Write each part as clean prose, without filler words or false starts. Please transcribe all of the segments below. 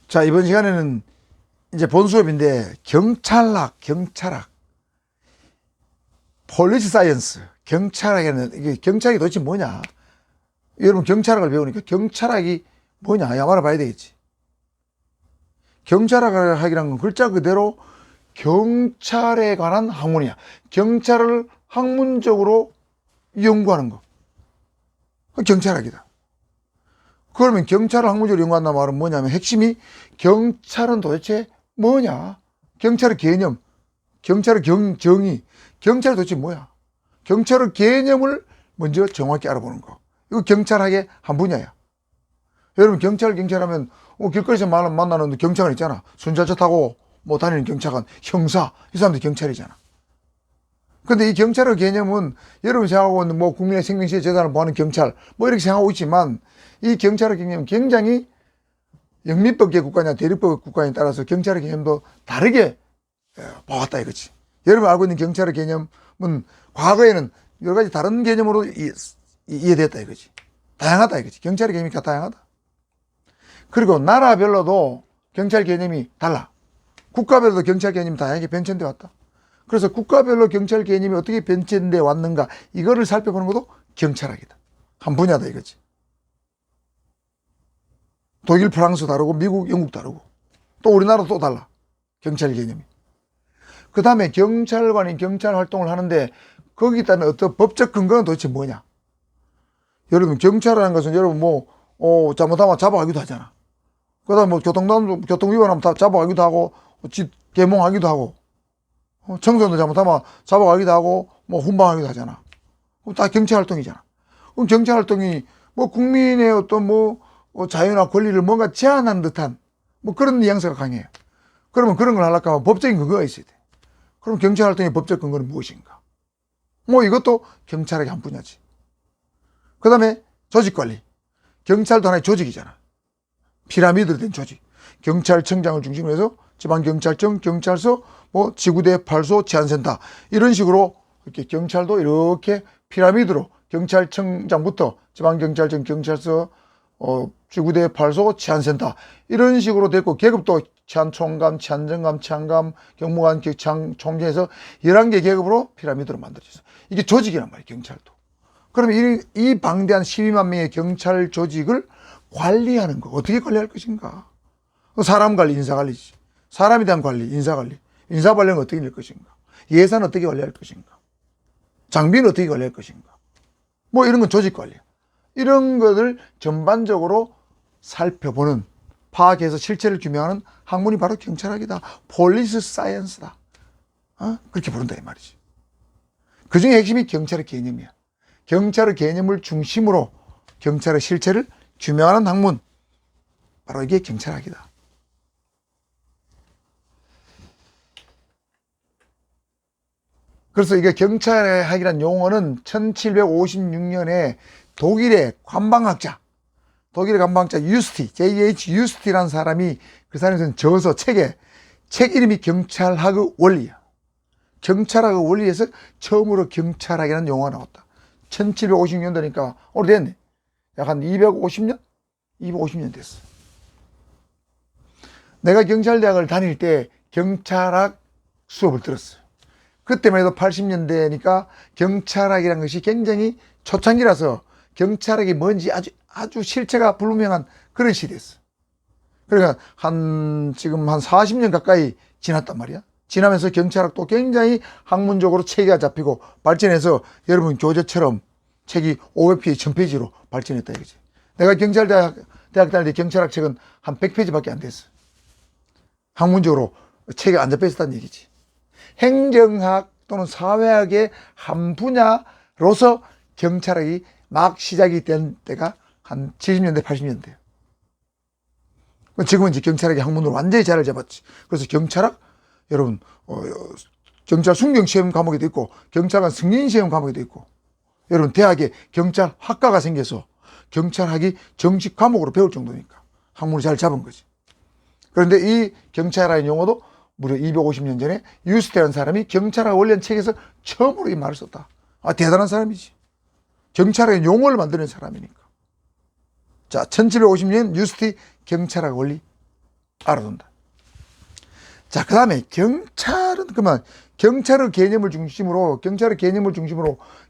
자, 이번 시간에는 이제 본 수업인데 경찰학, 폴리스 사이언스, 경찰학에는 이게 경찰이 도대체 뭐냐? 여러분 경찰학을 배우니까 경찰학이 뭐냐? 야, 알아봐야 되겠지. 경찰학이라는 건 글자 그대로 경찰에 관한 학문이야. 경찰을 학문적으로 연구하는 거. 경찰학이다. 그러면 경찰을 학문적으로 연구한다는 말은 뭐냐면 핵심이 경찰은 도대체 뭐냐? 경찰의 개념, 경찰의 정의, 경찰이 도대체 뭐야? 경찰의 개념을 먼저 정확히 알아보는 거. 이거 경찰학의 한 분야야. 여러분 경찰하면 길거리에서 만나는 경찰관 있잖아. 순찰차 타고 뭐 다니는 경찰관, 형사, 이 사람들 경찰이잖아. 근데 이 경찰의 개념은 여러분 생각하고 있는 뭐 국민의 생명시에 재단을 보하는 경찰 뭐 이렇게 생각하고 있지만 이 경찰의 개념은 굉장히 영미법계 국가냐 대립법 국가에 따라서 경찰의 개념도 다르게 봐왔다 이거지. 여러분 알고 있는 경찰의 개념은 과거에는 여러 가지 다른 개념으로 이해됐다 이거지. 다양하다 이거지. 경찰의 개념이 다양하다. 그리고 나라별로도 경찰 개념이 달라. 국가별로도 경찰 개념이 다양하게 변천돼 왔다. 그래서 국가별로 경찰 개념이 어떻게 변천돼 왔는가 이거를 살펴보는 것도 경찰학이다. 한 분야다 이거지. 독일, 프랑스 다르고 미국, 영국 다르고 또 우리나라도 또 달라. 경찰 개념이. 그 다음에 경찰관이 경찰 활동을 하는데 거기에 따른 어떤 법적 근거는 도대체 뭐냐. 여러분 경찰이라는 것은 여러분 잘못하면 잡아가기도 하잖아. 그 다음에 교통위반하면 다 잡아가기도 하고 집 개몽하기도 하고 청소년도 잘못하면 잡아가기도 하고 훈방하기도 하잖아. 다 경찰 활동이잖아. 그럼 경찰 활동이 국민의 어떤 자유나 권리를 뭔가 제한하는 듯한 그런 뉘앙스가 강해요. 그러면 그런 걸 하려고 하면 법적인 근거가 있어야 돼. 그럼 경찰 활동의 법적 근거는 무엇인가? 이것도 경찰의 한 분야지. 그 다음에 조직관리. 경찰도 하나의 조직이잖아. 피라미드로 된 조직. 경찰청장을 중심으로 해서 지방경찰청, 경찰서, 지구대, 팔소, 치안센터 이런 식으로 이렇게 경찰도 이렇게 피라미드로 경찰청장부터 지방경찰청, 경찰서, 지구대, 팔소, 치안센터 이런 식으로 됐고 계급도 치안총감, 치안정감, 치안감, 경무관, 총장에서 11개 계급으로 피라미드로 만들어졌어. 이게 조직이란 말이에요. 경찰도. 그러면 이 방대한 12만 명의 경찰 조직을 관리하는 거 어떻게 관리할 것인가? 사람 관리, 인사 관리지. 사람에 대한 관리, 인사 관리. 인사 관리는 어떻게 낼 것인가? 예산 어떻게 관리할 것인가? 장비는 어떻게 관리할 것인가? 이런 건 조직 관리야. 이런 것을 전반적으로 살펴보는, 파악해서 실체를 규명하는 학문이 바로 경찰학이다. 폴리스 사이언스다. 그렇게 부른다 이 말이지. 그 중에 핵심이 경찰의 개념이야. 경찰의 개념을 중심으로 경찰의 실체를 규명하는 학문. 바로 이게 경찰학이다. 그래서 이게 경찰학이라는 용어는 1756년에 독일의 관방학자 유스티, J.H. 유스티라는 사람이 그 사람이 저서 책 이름이 경찰학의 원리야. 경찰학의 원리에서 처음으로 경찰학이라는 용어가 나왔다. 1756년도니까 오래됐네. 약 한 250년? 250년 됐어. 내가 경찰대학을 다닐 때 경찰학 수업을 들었어요. 그때만 해도 80년대니까 경찰학이라는 것이 굉장히 초창기라서 경찰학이 뭔지 아주 실체가 불분명한 그런 시대였어. 그러니까 지금 한 40년 가까이 지났단 말이야. 지나면서 경찰학도 굉장히 학문적으로 체계가 잡히고 발전해서 여러분 교재처럼 책이 500페이지, 1000페이지로 발전했다 이거지. 내가 경찰대학 다닐 때 경찰학 책은 한 100페이지밖에 안 됐어. 학문적으로 책이 안 잡혀 있었다는 얘기지. 행정학 또는 사회학의 한 분야로서 경찰학이 막 시작이 된 때가 한 70년대, 80년대. 지금은 이제 경찰학의 학문으로 완전히 자리를 잡았지. 그래서 경찰학, 여러분, 경찰 순경 시험 과목에도 있고, 경찰관 승인 시험 과목에도 있고, 여러분, 대학에 경찰학과가 생겨서 경찰학이 정식 과목으로 배울 정도니까 학문을 잘 잡은 거지. 그런데 이 경찰학의 용어도 무려 250년 전에 유스티라는 사람이 경찰학 원리라는 책에서 처음으로 이 말을 썼다. 대단한 사람이지. 경찰학의 용어를 만드는 사람이니까. 자, 1750년 유스티 경찰학 원리. 알아둔다. 자, 그 다음에 경찰은 그만 경찰의 개념을 중심으로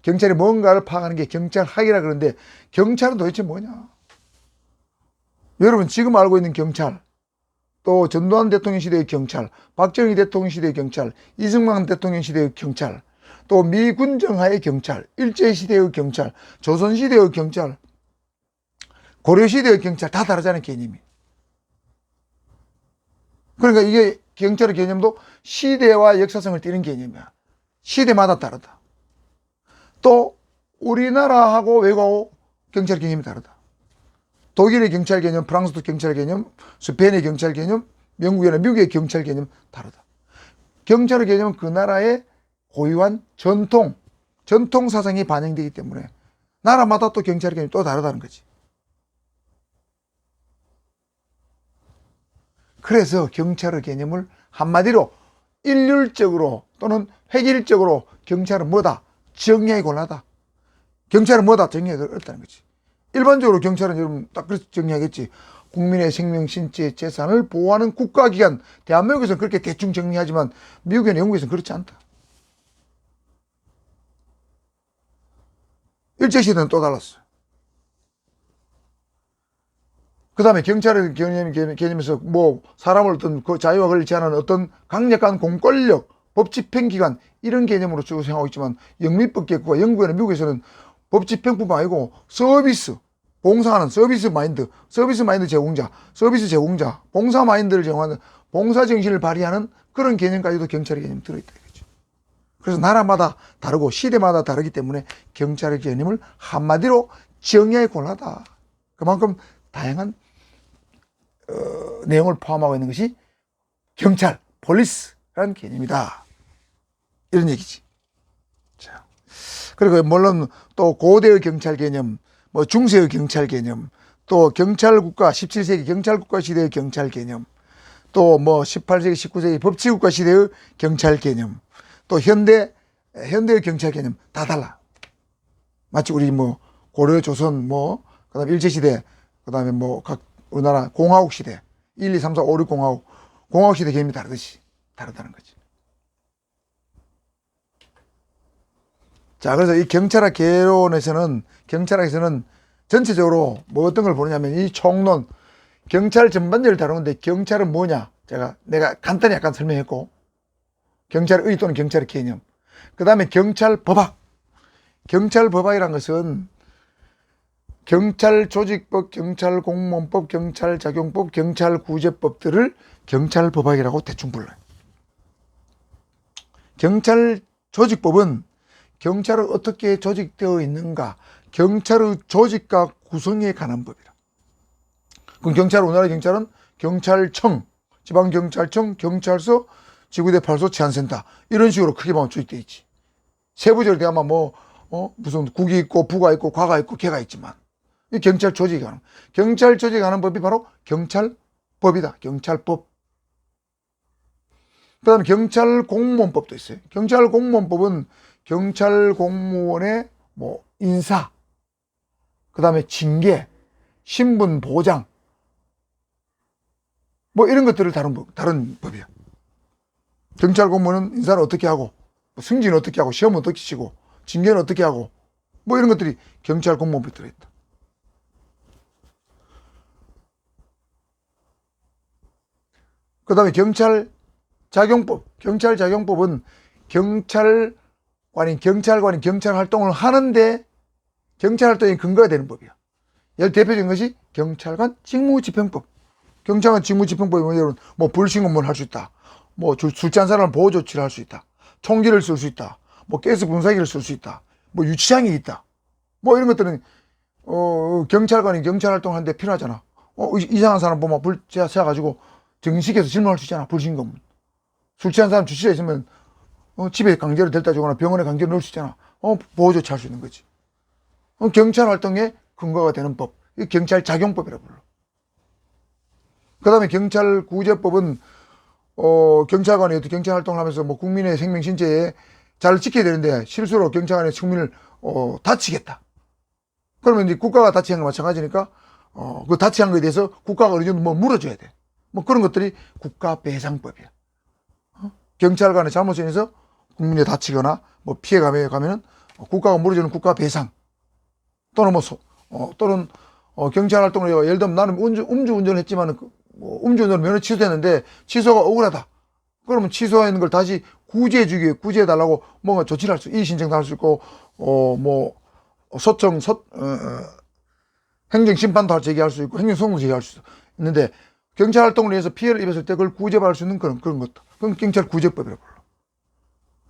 경찰이 뭔가를 파악하는 게 경찰학이라 그러는데 경찰은 도대체 뭐냐? 여러분 지금 알고 있는 경찰, 또 전두환 대통령 시대의 경찰, 박정희 대통령 시대의 경찰, 이승만 대통령 시대의 경찰, 또 미군정하의 경찰, 일제시대의 경찰, 조선시대의 경찰, 고려시대의 경찰 다 다르잖아요, 개념이. 그러니까 이게 경찰의 개념도 시대와 역사성을 띠는 개념이야. 시대마다 다르다. 또 우리나라하고 외국하고 경찰 개념이 다르다. 독일의 경찰 개념, 프랑스도 경찰 개념, 스페인의 경찰 개념, 영국이나 미국의 경찰 개념 다르다. 경찰의 개념은 그 나라의 고유한 전통 사상이 반영되기 때문에 나라마다 또 경찰의 개념이 또 다르다는 거지. 그래서 경찰의 개념을 한마디로 일률적으로 또는 획일적으로 경찰은 뭐다? 정의하기 곤란하다. 경찰은 뭐다? 정의하기 어렵다는 거지. 일반적으로 경찰은 여러분 딱 그렇게 정의하겠지. 국민의 생명, 신체, 재산을 보호하는 국가기관. 대한민국에서는 그렇게 대충 정리하지만 미국이나 영국에서는 그렇지 않다. 일제시대는 또 달랐어요. 그 다음에 경찰의 개념에서 뭐 사람을 어떤 그 자유와 권리를 제한하는 어떤 강력한 공권력, 법집행기관 이런 개념으로 쭉 생각하고 있지만 영미법계과 영국이나 미국에서는 법집행뿐만 아니고 서비스, 봉사하는 서비스 마인드 제공자, 봉사 마인드를 제공하는 봉사 정신을 발휘하는 그런 개념까지도 경찰의 개념이 들어있다 이거죠. 그래서 나라마다 다르고 시대마다 다르기 때문에 경찰의 개념을 한마디로 정의하기 곤란하다. 그만큼 다양한 내용을 포함하고 있는 것이 경찰, 폴리스라는 개념이다. 이런 얘기지. 자, 그리고 물론 또 고대의 경찰 개념, 뭐 중세의 경찰 개념, 또 경찰국가 17세기 경찰국가 시대의 경찰 개념, 또 뭐 18세기 19세기 법치국가 시대의 경찰 개념, 또 현대의 경찰 개념 다 달라. 마치 우리 뭐 고려 조선 뭐 그다음에 일제시대 그다음에 뭐 각 우리나라 공화국 시대 1, 2, 3, 4, 5, 6 공화국 시대 개념이 다르듯이 다르다는 거지. 자, 그래서 이 경찰학 개론에서는 전체적으로 뭐 어떤 걸 보느냐면 이 총론 경찰 전반적으로 다루는데 경찰은 뭐냐? 내가 간단히 약간 설명했고 경찰의 의 또는 경찰의 개념. 그 다음에 경찰법학. 경찰법학이란 것은 경찰조직법, 경찰공무원법, 경찰작용법, 경찰구제법들을 경찰법학이라고 대충 불러요. 경찰조직법은 경찰은 어떻게 조직되어 있는가, 경찰의 조직과 구성에 관한 법이라. 그럼 우리나라 경찰은 경찰청, 지방경찰청, 경찰서, 지구대 팔소, 치안센터 이런 식으로 크게 보면 조직되어 있지. 세부적으로 대하면 무슨 국이 있고 부가 있고 과가 있고 개가 있지만 이 경찰 조직이 가는 경찰 조직이 가는 법이 바로 경찰법이다. 경찰법. 그 다음에 경찰공무원법도 있어요. 경찰공무원법은 경찰 공무원의 뭐 인사, 그 다음에 징계, 신분 보장 뭐 이런 것들을 다른 법이야. 경찰 공무원은 인사를 어떻게 하고 승진을 어떻게 하고 시험은 어떻게 치고 징계는 어떻게 하고 뭐 이런 것들이 경찰 공무원법에 들어있다. 그 다음에 경찰작용법. 경찰작용법은 경찰관이 경찰 활동을 하는데 경찰 활동이 근거가 되는 법이야. 예를 대표적인 것이 경찰관 직무집행법. 경찰관 직무집행법이 뭐냐면 뭐 불신검문을 할 수 있다. 뭐 술 취한 사람을 보호 조치를 할 수 있다. 총기를 쓸 수 있다. 뭐 가스 분사기를 쓸 수 있다. 뭐 유치장이 있다. 뭐 이런 것들은 경찰관이 경찰 활동을 하는데 필요하잖아. 이상한 사람 보면 불 쬐가지고 정식에서 질문할 수 있잖아. 불신검문. 술 취한 사람 주치에 있으면 집에 강제로 데려다 주거나 병원에 강제로 넣을 수 있잖아. 보호 조치 할 수 있는 거지. 경찰 활동에 근거가 되는 법. 이 경찰작용법이라고 불러. 그 다음에 경찰구제법은 경찰관이 경찰 활동을 하면서 뭐 국민의 생명 신체에 잘 지켜야 되는데 실수로 경찰관의 국민을 다치겠다. 그러면 이제 국가가 다치는 거 마찬가지니까 그 다치한 거에 대해서 국가가 어느 정도 뭐 물어줘야 돼. 뭐 그런 것들이 국가배상법이야. 경찰관의 잘못에 인해서 국민이 다치거나 뭐 피해가 가면은 국가가 물어주는 국가배상, 또는 또는 경찰 활동을 예를 들면 나는 음주운전을 했지만 음주운전 면허 취소됐는데 취소가 억울하다. 그러면 취소한 걸 다시 구제해주기 위해 구제해달라고 뭔가 조치를 할 수, 이의 신청도 할 수 있고, 행정심판도 제기할 수 있고, 행정소송도 제기할 수 있는데, 경찰 활동을 위해서 피해를 입었을 때 그걸 구제받을 수 있는 그런 것도. 그건 경찰 구제법이라고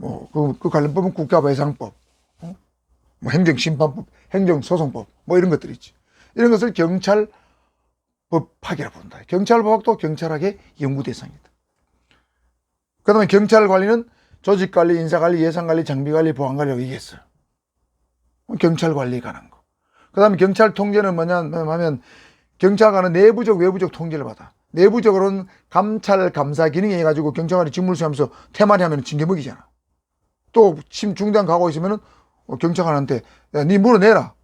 불러. 그 관련법은 국가배상법, 뭐 행정심판법, 행정소송법, 뭐 이런 것들이 있지. 이런 것을 경찰법학이라고 본다. 경찰법학도 경찰학의 연구 대상이다. 그 다음에 경찰관리는 조직관리, 인사관리, 예산관리, 장비관리, 보안관리라고 얘기했어요. 경찰관리에 관한 거. 그 다음에 경찰통제는 뭐냐면 경찰관은 내부적, 외부적 통제를 받아. 내부적으로는 감찰, 감사 기능이 해가지고 경찰관이 직무를 수행하면서 태만히 하면 징계 먹이잖아. 또 중대한 가고 있으면은 경찰관한테 야, 니 물어내라.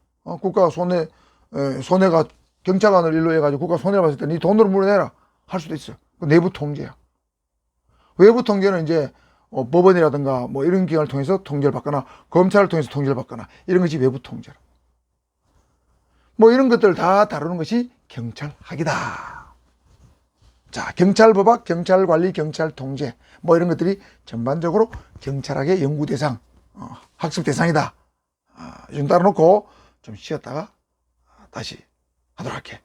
국가 손해가 경찰관을 일로 해가지고 국가 손해를 봤을 때 니 돈으로 물어내라 할 수도 있어. 그 내부 통제야. 외부 통제는 이제 법원이라든가 뭐 이런 기관을 통해서 통제를 받거나 검찰을 통해서 통제를 받거나 이런 것이 외부 통제라. 뭐 이런 것들을 다 다루는 것이 경찰학이다. 자, 경찰법학, 경찰관리, 경찰통제 뭐 이런 것들이 전반적으로 경찰학의 연구 대상, 학습 대상이다. 이 정도 알아놓고 좀 쉬었다가 다시 하도록 할게.